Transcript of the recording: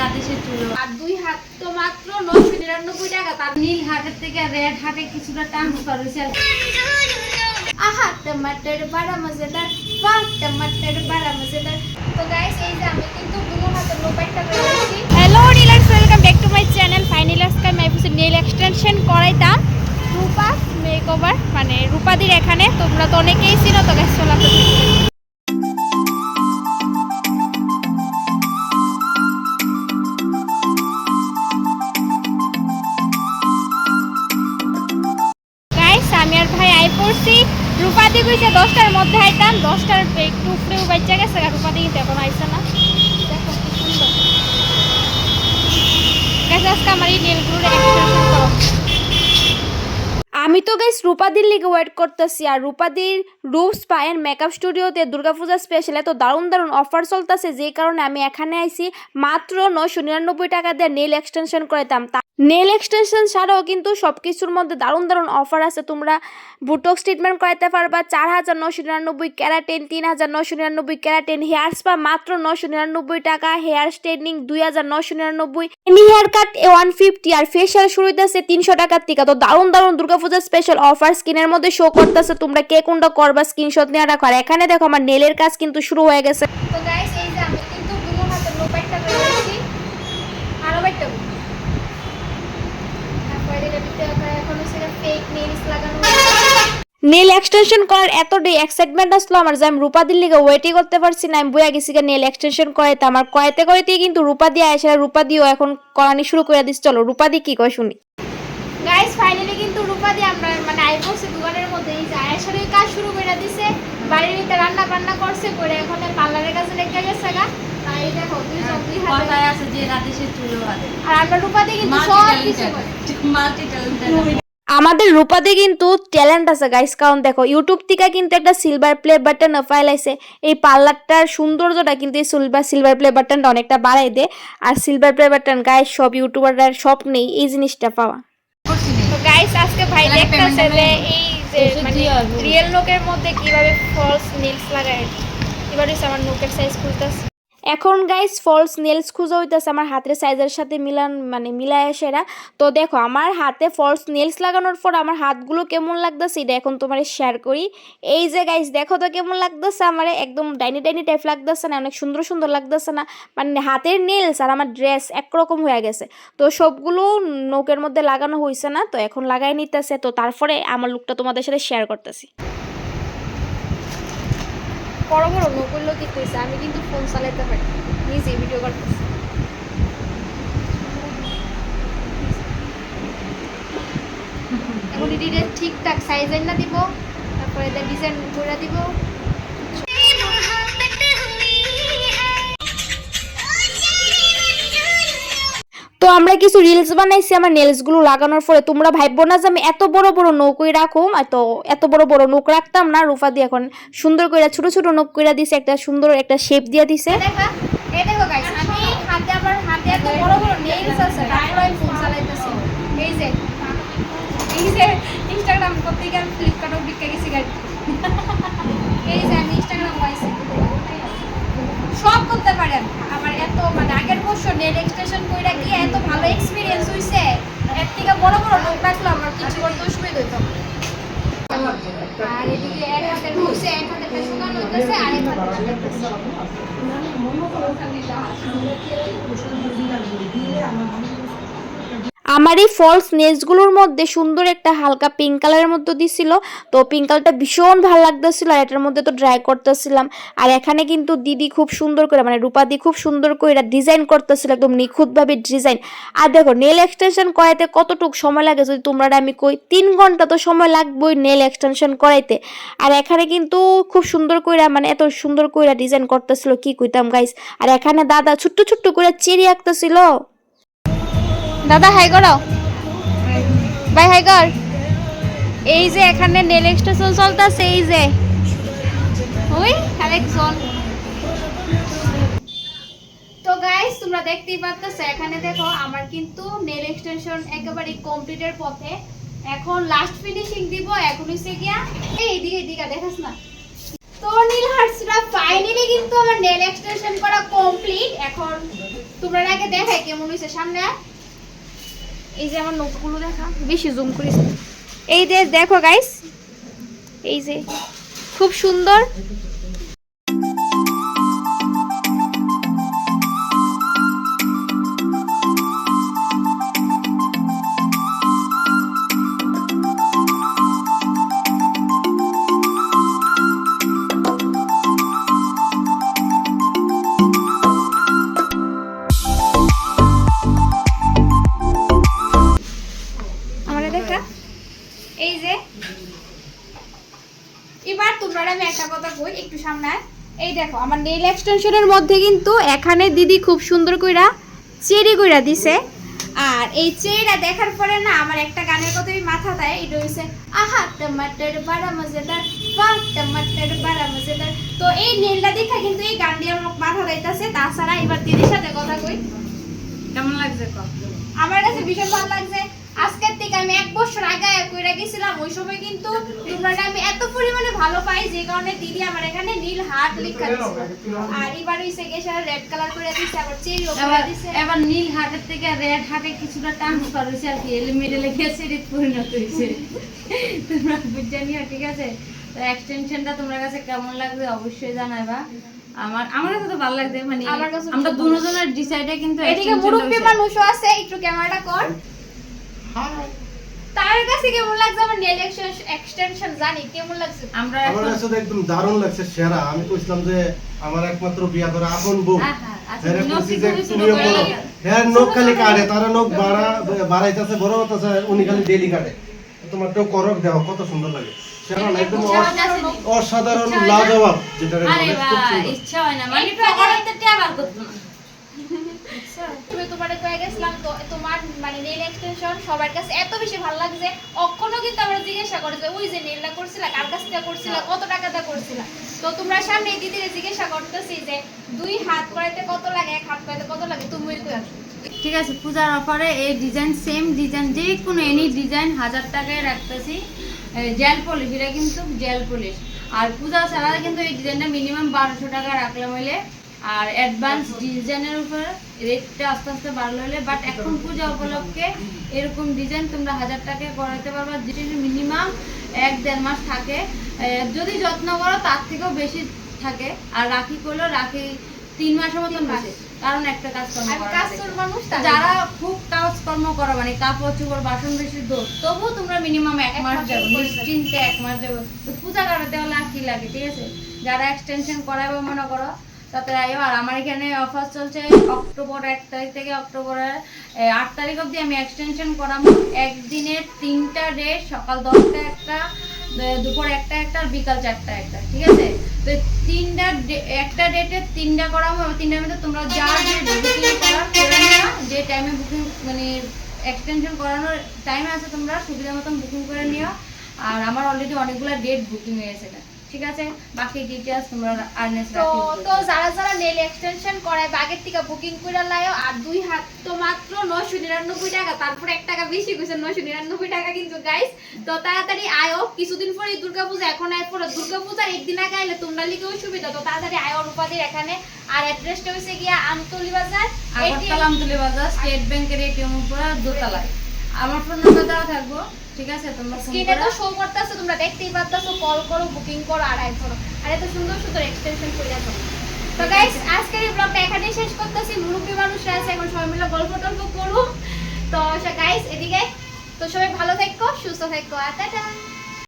রাতেশে চুলো আর 2 হাত তো মাত্র 999 টাকা। তার নীল হাটের থেকে রেড হাটে কিছুটা ট্রান্সফার হয়েছে। আহা টমাটার বড়া মজাদার, বাহ টমাটার বড়া মজাদার। তো গাইস এই যে আমি কিন্তু দুনো হাতের মোবাইলটা করেছি। হ্যালো নীলার্স, welcome back to my channel. Finally আজকে আমি কিছু নেল এক্সটেনশন করাইতাম রূপা মেকওভার, মানে রূপাদির এখানে। তোমরা তো অনেকেই চিনো, তো গাইস চলো আমরা আমি আর ভাই আই পড়ছি। রূপাদি কইছে 10টার মধ্যে আইতাম, 10টার একটু উপরে বাচ্চা গেছে। রূপাদি কিন্তু এখন আইছে না। দেখো কি সুন্দর গেছে আজকে আমার এই নেলগুলো এক্সটেনশন করো। আমি তো গাইস রূপাদির লিগে ওয়েট করতেছি। আর রূপাদির রূপ স্পা এন্ড মেকআপ স্টুডিওতে দুর্গাপূজা স্পেশালে তো দারুণ দারুণ অফার চলতেছে, যে কারণে আমি এখানে আইছি মাত্র 999 টাকা দিয়ে নেল এক্সটেনশন করাইতাম। নেল এক্সটেনশন ছাড়াও কিন্তু সব কিছুর মধ্যে দারুণ দারুণ অফার আছে। তোমরা বুটক্স ট্রিটমেন্ট করাইতে পারবা 4999, ক্যারাটিন 3999, ক্যারাটিন হেয়ার স্পা মাত্র 999 টাকা, hair straightening 2999, any hair cut 150, আর ফেশিয়াল শুরু হইতেছে 300 টাকার থেকে। তো দারুণ দারুণ দুর্গাপূজা স্পেশাল অফার স্ক্রিনের মধ্যে শো করতেছে। তোমরা কে কোনটা করবা স্ক্রিনশট নিয়ে রাখো। আর এখানে দেখো আমার নেলের কাজ কিন্তু শুরু হয়ে গেছে। তো গাইস এই যে আমি কিন্তু দুনো হাতের মোবাইলটা করেছি আরো একটা নেল এক্সটেনশন করার এতটাই এক্সাইটমেন্ট আসলো আমার যে আমি রূপাদির লিগে ওয়েটই করতে পারছি না। আমি বইয়া গেছি নেল এক্সটেনশন করাইতে। আমার করাইতে করাইতেই কিন্তু রূপাদি আয়সা, রূপাদিও এখন করানি শুরু করে দিস। চলো রূপাদি কি কয় শুনি। গাইস ফাইনালি কিন্তু রূপাদি আমরা মানে আই পড়ছে দোকানের মধ্যে। এই যে আয়সার কাজ শুরু করে দিছে, বাড়ির ভিতরে রান্না বান্না করছে করে এখন পার্লারের কাছে লেগে গেছে গা। তাই দেখো দুই হাতে আছে যে রাতেশে চুলো হাতে। আর আমরা রূপাদি কিন্তু সব কিছু করে মাল্টি ট্যালেন্টেড। আমাদের রূপাতে কিন্তু ট্যালেন্ট আছে গাইস, কারণ দেখো ইউটিউব থেকে কিন্তু একটা সিলভার প্লে বাটন ফাইলাইছে। এই পার্লারটার সৌন্দর্যটা কিন্তু এই সিলভার প্লে বাটনটা অনেকটা বাড়াই দেয়। আর সিলভার প্লে বাটন গাইস সব ইউটিউবারদের সব নেই এই জিনিসটা পাওয়া। তো গাইস আজকে ভাই দেখতেছে যে এই যে মানে রিয়েল লোকের মধ্যে কিভাবে ফলস নেলস লাগায়। এবারে আমার নোকের সাইজ খুঁজতেছে। এখন গাইস ফলস নেলস খুঁজে হইতেছে আমার হাতের সাইজের সাথে মিলায় সেরা। তো দেখো আমার হাতে ফলস নেলস লাগানোর পর আমার হাতগুলো কেমন লাগতেছে এটা এখন তোমার শেয়ার করি। এই যে গাইস দেখো তো কেমন লাগতেছে, আমার একদম ডাইনি ডাইনি টাইপ লাগতেছে না, অনেক সুন্দর সুন্দর লাগতেছে না। মানে হাতের নেলস আর আমার ড্রেস একরকম হয়ে গেছে। তো সবগুলো নখের মধ্যে লাগানো হয়েছে না, তো এখন লাগাই নিতেছে। তো তারপরে আমার লুকটা তোমাদের সাথে শেয়ার করতেছি। বড় বড় নকুল্য কি কইছে, আমি কিন্তু ফোন চালাইতে পারি, নিজে ভিডিও করতেছি। এখন এডিটে ঠিকঠাক সাইজ না দিব, তারপরে এটা ডিজাইন করে দিব। তো আমরা কিছু রিলস বানাইছি আমার নেলসগুলো লাগানোর পরে। তোমরা ভাববো না যে আমি এত বড় বড় নৌকই রাখুম, এত বড় বড় নৌক রাখতাম না। রূপা দিয়ে এখন সুন্দর করে ছোট ছোট নৌক করে দিছে, একটা সুন্দর একটা শেপ দিয়ে দিছে। এই দেখো গাইস আমি হাতে এত বড় বড় নেলস আছে, তারপরে আমি ফোন চালাইতেছি। এই যে ইনস্টাগ্রাম করতে গিয়ে আমি ফ্লিপকার্টও বিক্রি গেছি গাড়ি। এই যে আমি ইনস্টাগ্রাম পাইছি, সব করতে পারেন। আমার এত মানে আগের বছর নেল এক্সটেনশন কইরা গিয়ে এত ভালো এক্সপেরিয়েন্স হইছে। এর থেকে বড় বড় নখ রাখলো আমার কিছু করতে অসুবিধা হইতো। আর এদিকে এক হাতে ঢুকছে, এক হাতে শুকানো হইতেছে, আর এক হাতে লাগাইতেছে। আমার এই ফলস নেলসগুলোর মধ্যে সুন্দর একটা হালকা পিঙ্ক কালারের মধ্যে দিছিল। তো পিঙ্ক কালারটা ভীষণ ভালো লাগতেছিল, আর এটার মধ্যে তো ড্রাই করতেছিলাম। আর এখানে কিন্তু দিদি খুব সুন্দর করে মানে রূপাদি খুব সুন্দর করে এটা ডিজাইন করতেছিল, একদম নিখুঁতভাবে ডিজাইন। আর দেখো নেল এক্সটেনশন করাইতে কতটুকু সময় লাগে যদি তোমরা আমি কই, 3 ঘন্টা তো সময় লাগবেই নেল এক্সটেনশন করাইতে। আর এখানে কিন্তু খুব সুন্দর করে মানে এত সুন্দর করে ডিজাইন করতেছিল কি কইতাম গাইস। আর এখানে দাদা ছোট্ট ছোট্ট করে চেরি আঁকতেছিল। দাদা হাই করো, বাই হাই কর। এই যে এখানে নেল এক্সটেনশন চলতেছে, এই যে ওই কালেকশন। তো গাইস তোমরা দেখতেই পাচ্ছ এখানে দেখো আমার কিন্তু নেল এক্সটেনশন একেবারে কমপ্লিটের পথে। এখন লাস্ট ফিনিশিং দিব। এখন হইছে গিয়া এইদিকে দেখাস না। তো নীল হার্টসরা ফাইনালি কিন্তু আমার নেল এক্সটেনশন করা কমপ্লিট। এখন তোমরা আগে দেখাই কেমন হইছে সামনে আয়। এই যে আমার নোটগুলো দেখা, বেশি জুম করিস না। এই যে দেখো গাইস, এই যে খুব সুন্দর। এই যে এবার তোমরা আমি একটা কথা কই, একটু সামনে আয়। এই দেখো আমার নেল এক্সটেনশনের মধ্যে কিন্তু এখানে দিদি খুব সুন্দর কইরা চেরি কইরা দিছে। আর এই চেরিটা দেখার পরে না আমার একটা গানের কথাই মাথা দেয়, এটা হইছে আহা টমাটার বড়া মজাদার, বাহ টমাটার বড়া মজাদার। তো এই নেলটা দেখা কিন্তু এই গান দিয়ে আমার মাথা যাইতাছে। তাছাড়া এবার দিদির সাথে কথা কই, কেমন লাগছে কম? আমার কাছে ভীষণ ভালো লাগছে। আজকের থেকে আমি 1 বছর আগে কইরা গেছিলাম, ওই সময় কিন্তু তোমরা আমি এত পরিমাণে ভালো পাই যে কারণে দিদি আমার এখানে নীল হার্ট লেখা দিছে। আর এবার হইছে গেছে রেড কালার করে দিছে, আবার চেরি করে দিছে। এবার নীল হার্টের থেকে রেড হার্টে কিছুটা ট্রান্সফার হইছে আর কি, এলিমেন্টে লেগে চেরি পরিণত হইছে। তোমরা বুঝে নিও, ঠিক আছে? তো এক্সটেনশনটা তোমার কাছে কেমন লাগবে অবশ্যই জানাবা। আমার কাছে তো ভালো লাগছে, মানে আমরা দুজনের ডিসাইডে কিন্তু এদিকে মুরব্বি মানুষও আছে, একটু ক্যামেরাটা কর। তার কাছে কেমন লাগছে আমার নেল এক্সটেনশন জানি কেমন লাগছে? আমার কাছে তো একদম দারুণ লাগছে, সেরা। আমি কইছিলাম যে আমার একমাত্র বিয়া করা আপন বউ, এর কইছি যে তুমিও বলো হ্যাঁ নখ খালি কাটে, তারা নখ বাড়াইতেছে বড় হতেছে, উনি খালি ডেলি কাটে। তোমার তো করক দাও, কত সুন্দর লাগে, সেরা না? একদম অসাধারণ লাজবাব, যেটা আরে বাহ, ইচ্ছা হয় না মানে পকেটে টেবার করতে না। তুমি তোমারে কয়ে গেছিলাম তো তোমার মানে নেল এক্সটেনশন সবার কাছে এত বেশি ভালো লাগছে। অক্ষণও কিন্তু আমরা জিজ্ঞাসা করে যে ওই যে নেলটা করছিলা কার কাছ থেকে করছিলা, কত টাকা দিয়ে করছিলা। তো তোমরা সামনে দিদিরে জিজ্ঞাসা করতেছি যে 2 হাত করাইতে কত লাগে, 1 হাত করাইতে কত লাগে, তুমি কই আসো। ঠিক আছে, পূজার অফারে এই ডিজাইন সেম ডিজাইন যে কোনো এনি ডিজাইন 1000 টাকায় রাখতেছি। জেল পলিশ, এটা কিন্তু জেল পলিশ। আর পূজা ছাড়া কিন্তু এই ডিজাইনটা মিনিমাম 1200 টাকা রাখলাম হইলে। আর অ্যাডভান্স ডিজাইনের উপর রেটটা আস্তে আস্তে বাড়লো হলে, বাট এখন পূজা উপলক্ষে এরকম ডিজাইন তোমরা 1000 টাকায় করাতে পারবা, যেটা মিনিমাম 1-1.5 মাস থাকে। যদি যত্ন করো তার থেকেও বেশি থাকে। আর রাখি করলেও রাখি 3 মাসের মতন বসে, কারণ একটা কাজকর্ম করা, যারা খুব কাজকর্ম করো মানে কাপড় চোপড় বাসন বেশি দো, তবুও তোমরা মিনিমাম 1 মাস যাবো, নিশ্চিন্তে 1 মাস যাবো। তো পূজা করাতে হলে আর কি লাগে, ঠিক আছে? যারা এক্সটেনশন করাবে মনে করো তাতে আইও। আর আমার এখানে অফার চলছে অক্টোবর 1 তারিখ থেকে অক্টোবরের 8 তারিখ অবধি আমি এক্সটেনশন করাবো। একদিনের 3টা ডেট, সকাল 10টা একটা, দুপুর 1টা একটা, আর বিকাল 4টা একটা, ঠিক আছে? তো একটা ডেটে 3টা করাবো। 3টার মধ্যে তোমরা যা যে বুকিং করার করে নিও, যে টাইমে বুকিং মানে এক্সটেনশন করানোর টাইম আছে তোমরা সুবিধা মতন বুকিং করে নিও। আর আমার অলরেডি অনেকগুলো ডেট বুকিং হয়েছে, ঠিক আছে? বাকি ডিটেইলস তোমরা আর্নেস রাখি। তো যারা যারা নেল এক্সটেনশন করায় আগের থেকে বুকিং করে লাইও। আর 2 হাত তো মাত্র 999 টাকা, তারপর 1 টাকা বেশি কইছে 999 টাকা কিন্তু গাইস। তো তাড়াতাড়ি আয়ো, কিছুদিন পরে দুর্গাপূজা, এখন আয় পরে দুর্গাপূজার একদিন আগে আইলে তোমরা লিখেও সুবিধা। তো তাড়াতাড়ি আয়ো রূপাদের এখানে। আর অ্যাড্রেসটা হইছে গিয়া আমতলী বাজার, আগরতলা আমতলী বাজার, স্টেট ব্যাংকের এটিএম উপর দোতলায়। আমার ফোন নাম্বার দেওয়া থাকবো, ঠিক আছে? তোমরা স্ক্রিনে তো শো করতেছে, তোমরা দেখতেই পাচ্ছো, কল করো, বুকিং করো, আর আয় করো। আর এত সুন্দর সুন্দর এক্সটেনশন করে রাখো। তো গাইস আজকের এই ব্লগটা এখানেই শেষ করতেছি। মুরব্বি মানুষরা আছে, এখন সবাই মিলে গল্প টল্প করুন। তো গাইস এদিকে তো সবাই ভালো থাকো, সুস্থ থাকো, টাটা।